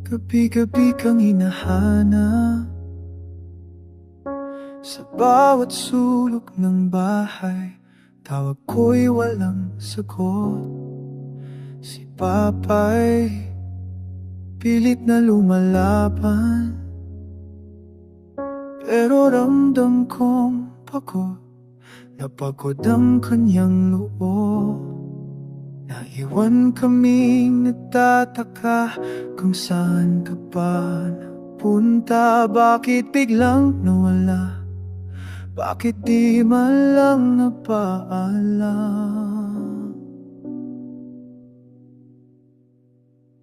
Gabi-gabi kang hinahanap sa bawat sulok ng bahay. Tawag ko'y walang sagot. Si Papay pilit na lumalaban, pero ramdam kong pagod na pagod ang kanyang loob. Naiwan kaming nagtataka kung saan ka pa napunta. Bakit biglang nawala? Bakit di man lang napaalam?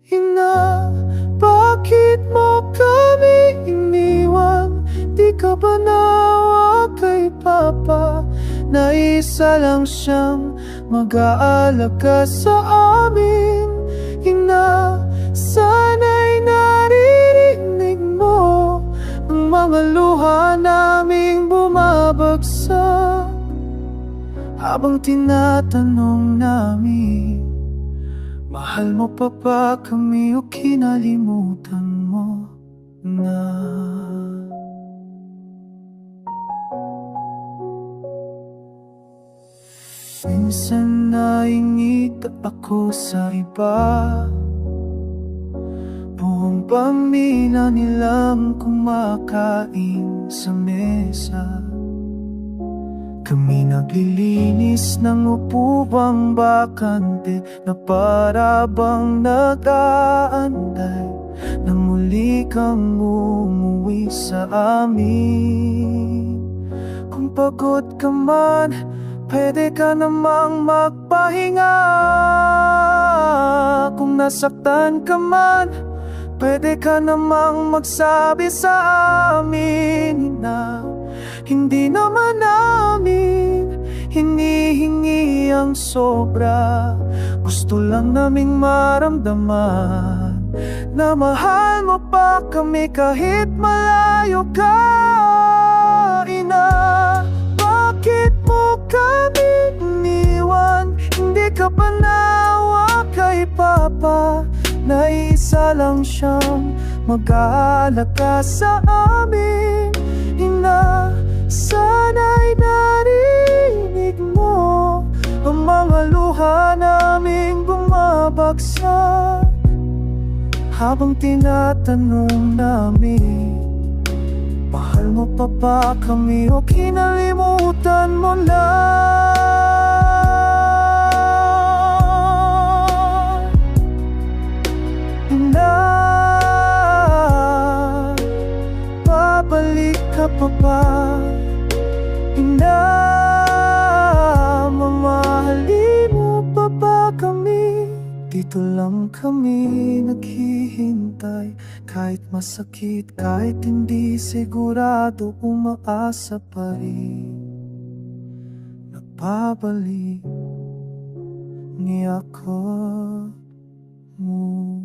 Ina, bakit mo kami iniwan? Di ka ba nawa kay Papa? Na isa lang siyang mag-aalaga sa amin. Ina, sana'y naririnig mo ang mga luha naming bumabagsak habang tinatanong namin, mahal mo pa ba kami o kinalimutan mo na? Minsan naingit ako sa iba, buong pamilya nilang kumakain sa mesa. Kami naglilinis ng upubang bakante na para bang nag-aantay na muli kang umuwi sa amin. Kung pagod ka man, pwede ka namang magpahinga. Kung nasaktan ka man, pwede ka namang magsabi sa amin na hindi naman namin hinihingi ang sobra. Gusto lang naming maramdaman na mahal mo pa kami kahit malayo ka. Ina, bakit mo kami iniwan? Hindi ka ba nawa kay Papa? Na isa lang siyang mag-aalaga sa amin. Ina, sana'y narinig mo ang mga luha naming bumabagsak habang tinatanong namin, mahal mo pa ba kami o kinalimutan mo na? Ina, babalik ka pa ba? Ina, mamahalin mo pa ba kami? Dito lang kami naghihintay, kahit masakit, kahit hindi sigurado, umaasa pa rin. Napabalik niya ako mo.